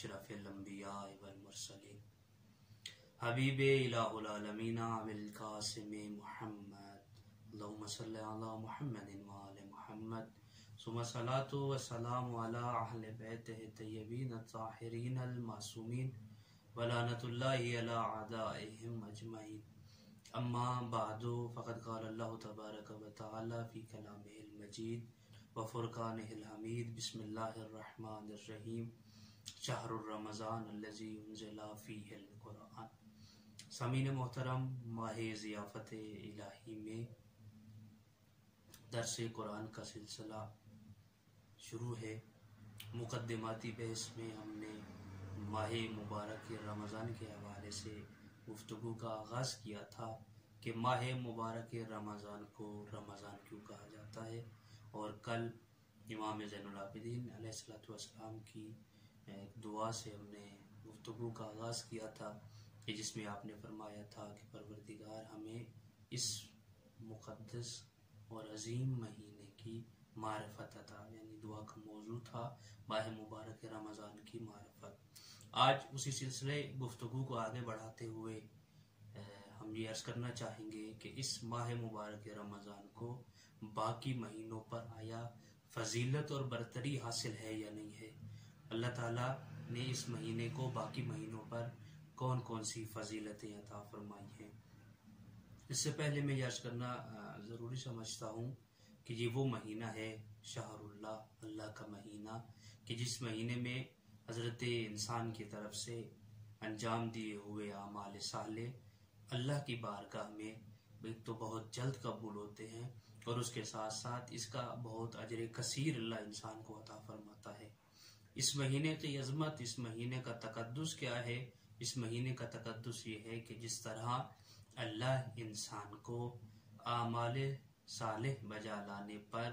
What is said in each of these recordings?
अशरफिल अंबिया वल मुरसलीन हबीबे इलाहुल आलमीन अबिल कासिम मुहम्मद अल्लाहुम्मा सल्लि अला मुहम्मदिन व आले मुहम्मद सुम्मा सलातु व सलामु अला अहले बैतिहि तय्यबीन अत्ताहिरीन अल मासूमीन व लानतुल्लाहि अला अदाइहिम अजमईन अम्मा बादु फ़क़द क़ाल अल्लाहु तबारक व तआला फ़ी कलामिहिल मजीद व फ़ुरक़ानिहिल हमीद बिस्मिल्लाहिर रहमानिर रहीम शहरुर रमज़ान अल्लज़ी उन्ज़िला फ़ीहिल क़ुरआन। सामीन मोहतरम, माह ज़ियाफ़त इलाही में दर्स कुरान का सिलसिला शुरू है। मुक़द्दिमाती बहस में हमने माह मुबारक रमज़ान के हवाले से गुफ्तगू का आगाज़ किया था कि माह मुबारक रमज़ान को रमज़ान क्यों कहा जाता है, और कल इमाम ज़ैनुल आबिदीन अलैहिस्सलातु वस्सलाम की दुआ से हमने गुफ्तगू का आगाज़ किया था कि जिसमें आपने फरमाया था कि परवरदिगार हमें इस मुक़द्दस और अजीम महीने की मारिफत अता, यानी दुआ का मौजू था माह मुबारक रमज़ान की मारिफत। आज उसी सिलसिले गुफ्तगू को आगे बढ़ाते हुए हम ये अर्ज़ करना चाहेंगे कि इस माह मुबारक रमज़ान को बाकी महीनों पर आया फजीलत और बरतरी हासिल है या नहीं है। अल्लाह ताला ने इस महीने को बाकी महीनों पर कौन कौन सी फजीलतें अता फरमाई हैं। इससे पहले मैं अर्ज़ करना ज़रूरी समझता हूँ कि ये वो महीना है शहरुल्लाह, अल्लाह का महीना, कि जिस महीने में हज़रत इंसान की तरफ से अंजाम दिए हुए आमाल साले अल्लाह की बारगाह में एक तो बहुत जल्द कबूल होते हैं और उसके साथ साथ इसका बहुत अजर कसीर अल्लाह इंसान को अता फरमाता है। इस महीने की अज़मत, इस महीने का तकद्दुस क्या है? इस महीने का तकद्दुस ये है कि जिस तरह अल्लाह इंसान को आमाल सालेह बजा लाने पर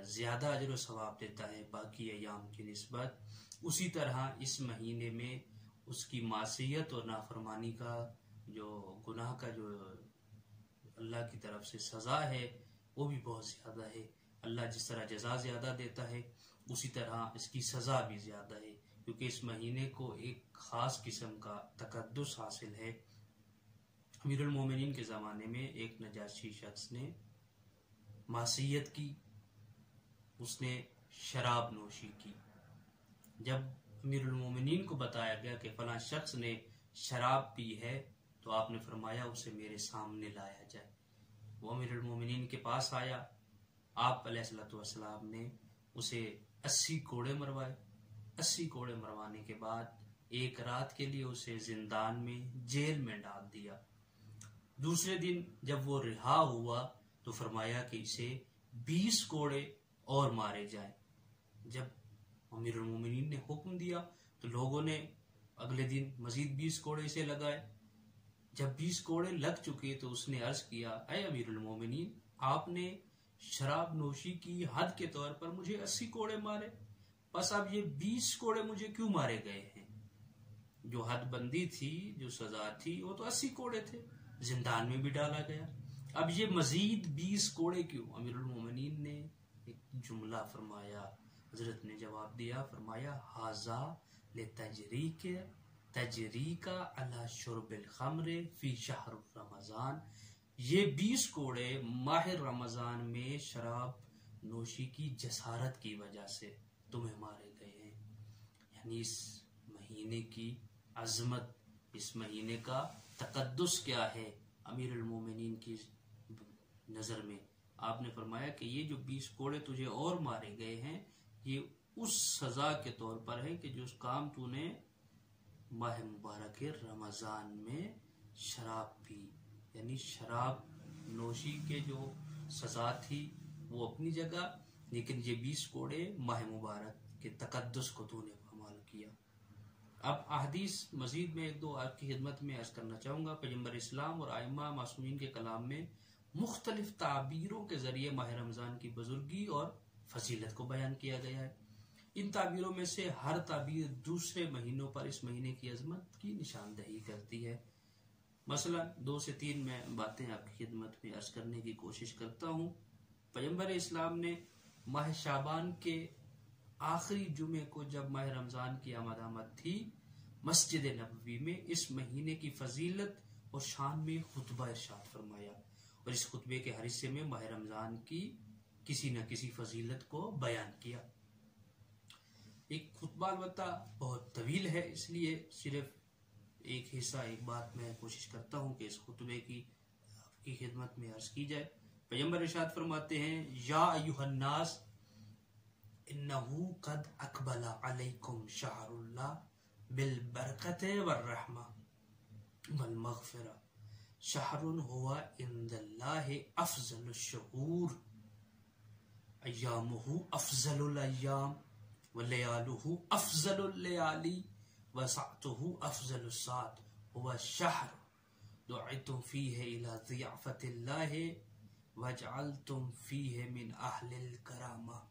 ज़्यादा अजर व सवाब देता है बाकी अयाम की निस्बत, उसी तरह इस महीने में उसकी मासियत और नाफरमानी का जो गुनाह का जो अल्लाह की तरफ से सज़ा है वो भी बहुत ज़्यादा है। अल्लाह जिस तरह जज़ा ज़्यादा देता है उसी तरह इसकी सज़ा भी ज़्यादा है, क्योंकि इस महीने को एक ख़ास किस्म का तकद्दुस हासिल है। अमीरुल मोमिनीन के ज़माने में एक नजाशी शख्स ने मासियत की, उसने शराब नोशी की। जब अमीरुल मोमिनीन को बताया गया कि फलां शख्स ने शराब पी है तो आपने फरमाया उसे मेरे सामने लाया जाए। वो अमीरुल मोमिनीन के पास आया, आप अलैहिस्सलातु वस्सलाम ने उसे 80 कोड़े मरवाए। 80 कोड़े मरवाने के बाद एक रात के लिए उसे जिंदान में, जेल में डाल दिया। दूसरे दिन जब वो रिहा हुआ तो फरमाया कि इसे 20 कोड़े और मारे जाए। जब अमीरुल मोमिनीन ने हुक्म दिया तो लोगों ने अगले दिन मजीद 20 कोड़े इसे लगाए। जब 20 कोड़े लग चुके तो उसने अर्ज किया, ऐ अमीरुल मोमिनीन, आपने शराब नोशी की हद के तौर पर मुझे 80 कोड़े मारे, बस अब ये 20 कोड़े मुझे क्यों मारे गए हैं? जो हद बंदी थी, जो सजा थी, वो तो 80 कोड़े थे, जिंदान में भी डाला गया, अब ये मजीद 20 कोड़े क्यों? अमीरुल मोमिनीन ने एक जुमला फरमाया, हजरत ने जवाब दिया, फरमाया हाजा ले तजरीका अला शुर्बिल खम्रे फी शहर रमजान, ये 20 कोड़े माह रमजान में शराब नोशी की जसारत की वजह से तुम्हें मारे गए हैं। यानी इस महीने की अजमत, इस महीने का तकद्दुस क्या है अमीरुल मोमिनीन की नजर में। आपने फरमाया कि ये जो 20 कोड़े तुझे और मारे गए हैं ये उस सजा के तौर पर है कि जो उस काम तूने माह मुबारक रमजान में शराब पी, यानी शराब नोशी के जो सजा थी वो अपनी जगह, लेकिन ये 20 कोड़े माह मुबारक के तकद्दुस को तूने कमाल किया। अब अहदीस मजीद में एक दो आपकी खिदमत में अर्ज करना चाहूँगा। पैगंबर इस्लाम और आइम्मा मासूमीन के कलाम में मुख्तलिफ ताबीरों के जरिए माह रमज़ान की बुजुर्गी और फजीलत को बयान किया गया है। इन ताबीरों में से हर ताबीर दूसरे महीनों पर इस महीने की अजमत की निशानदही करती है। मसलन 2 से 3 मैं बातें आपकी खिदमत में अर्ज करने की कोशिश करता हूँ। पैगंबर इस्लाम ने माह शाबान के आखिरी जुमे को जब माह रमजान की आमद थी, मस्जिद नबवी में इस महीने की फजीलत और शान में खुतबा इरशाद फरमाया, और इस खुतबे के हर हिस्से में माह रमजान की किसी न किसी फजीलत को बयान किया। एक खुतबा अलबत्ता बहुत तवील है, इसलिए सिर्फ एक हिस्सा, एक बात मैं कोशिश करता हूँ कि इस खुतबे की आपकी खिदमत में अर्ज की जाए। पैगंबर इरशाद फरमाते हैं, या अय्युहन्नास इन्नहु कद अकबला अलैकुम शहरुल्लाह बिल बरकते वर रहमा वल मगफिरा, शहरुन हुवा इंदल्लाहि अफजलुश शुहूर, अय्यामुहु अफजलुल अय्याम व लयालुहु अफजलुल लयाली व साअतुहु अफजलुस साअत, हुवा शहर दुअइतुम फीहि इला ज़ियाफ़तिल्लाहि वजअलतुम फीहि मिन अहलिल करामा।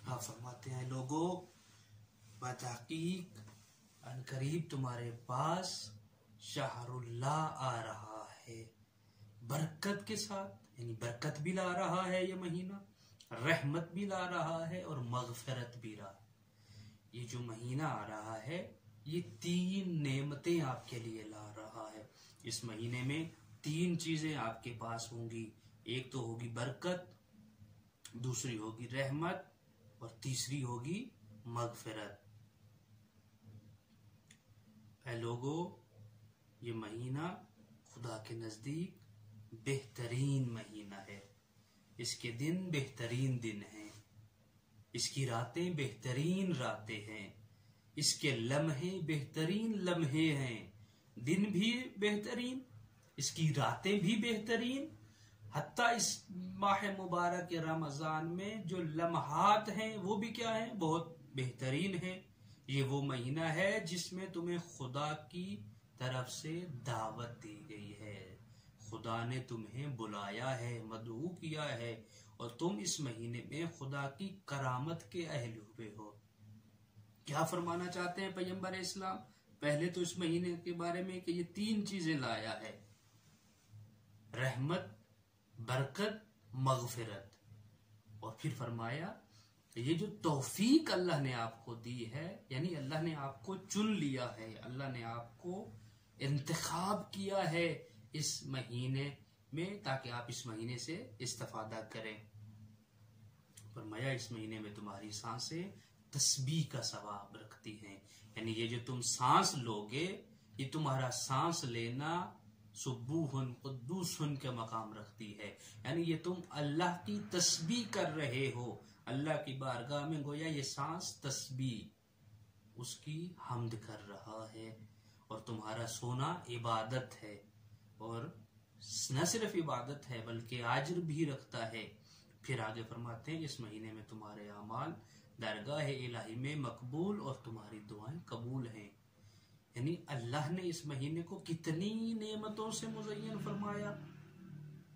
आप फरमाते हैं, लोगों, बतहकीक अनकरीब तुम्हारे पास शहरुल्लाह आ रहा है, बरकत के साथ, यानी बरकत भी ला रहा है ये महीना, रहमत भी ला रहा है और मगफिरत भी ला। ये जो महीना आ रहा है ये 3 नेमतें आपके लिए ला रहा है। इस महीने में 3 चीजें आपके पास होंगी, एक तो होगी बरकत, दूसरी होगी रहमत और तीसरी होगी मगफिरत। ऐ लोगों, ये महीना खुदा के नजदीक बेहतरीन महीना है, इसके दिन बेहतरीन दिन हैं, इसकी रातें बेहतरीन रातें हैं, इसके लम्हे बेहतरीन लम्हे हैं, दिन भी बेहतरीन, इसकी रातें भी बेहतरीन, हत्ता इस माह मुबारक रमजान में जो लम्हात हैं वो भी क्या हैं, बहुत बेहतरीन हैं। ये वो महीना है जिसमें तुम्हें खुदा की तरफ से दावत दी गई है, खुदा ने तुम्हें बुलाया है, मदऊ किया है, और तुम इस महीने में खुदा की करामत के अहल हुए हो। क्या फरमाना चाहते हैं पैगंबर इस्लाम? पहले तो इस महीने के बारे में कि ये 3 चीजें लाया है, रहमत, बरकत, मगफिरत, और फिर फरमाया ये जो तौफीक अल्लाह ने आपको दी है, यानी अल्लाह ने आपको चुन लिया है, अल्लाह ने आपको इंतखाब किया है इस महीने में, ताकि आप इस महीने से इस्तेफादा करें। फरमाया इस महीने में तुम्हारी सांसें तस्बीह का सवाब रखती हैं, यानी ये जो तुम सांस लोगे, ये तुम्हारा सांस लेना सुब्बूहुन कुद्दूसुन के मकाम रखती है, यानी ये तुम अल्लाह की तस्बीह कर रहे हो, अल्लाह की बारगाह में गोया ये सांस तस्बीह उसकी हम्द कर रहा है, और तुम्हारा सोना इबादत है, और न सिर्फ इबादत है बल्कि आजर भी रखता है। फिर आगे फरमाते हैं, इस महीने में तुम्हारे अमाल दरगाह इलाही में मकबूल और तुम्हारी दुआएं कबूल हैं। यानी अल्लाह ने इस महीने को कितनी नेमतों से मुज़य्यन फरमाया,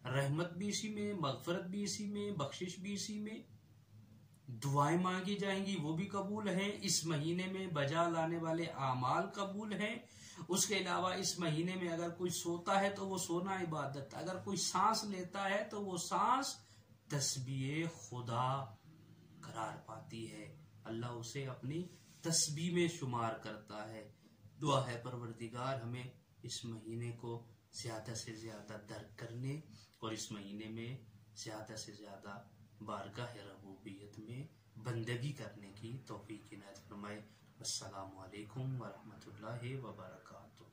रहमत भी इसी में, मगफरत भी इसी में, बख्शिश भी इसी में, दुआएं मांगी जाएंगी वो भी कबूल हैं, इस महीने में बजा लाने वाले आमाल कबूल हैं। उसके अलावा इस महीने में अगर कोई सोता है तो वो सोना इबादत, अगर कोई सांस लेता है तो वो सांस तस्बीह खुदा करार पाती है, अल्लाह उसे अपनी तस्बीह में शुमार करता है। दुआ है परवरदिगार हमें इस महीने को ज्यादा से ज्यादा दर्क करने और इस महीने में ज्यादा से ज्यादा बारगाह रबूबियत में बंदगी करने की तौफीक इनायत फरमाए। अस्सलामु अलैकुम व रहमतुल्लाहि व बरकातुहू।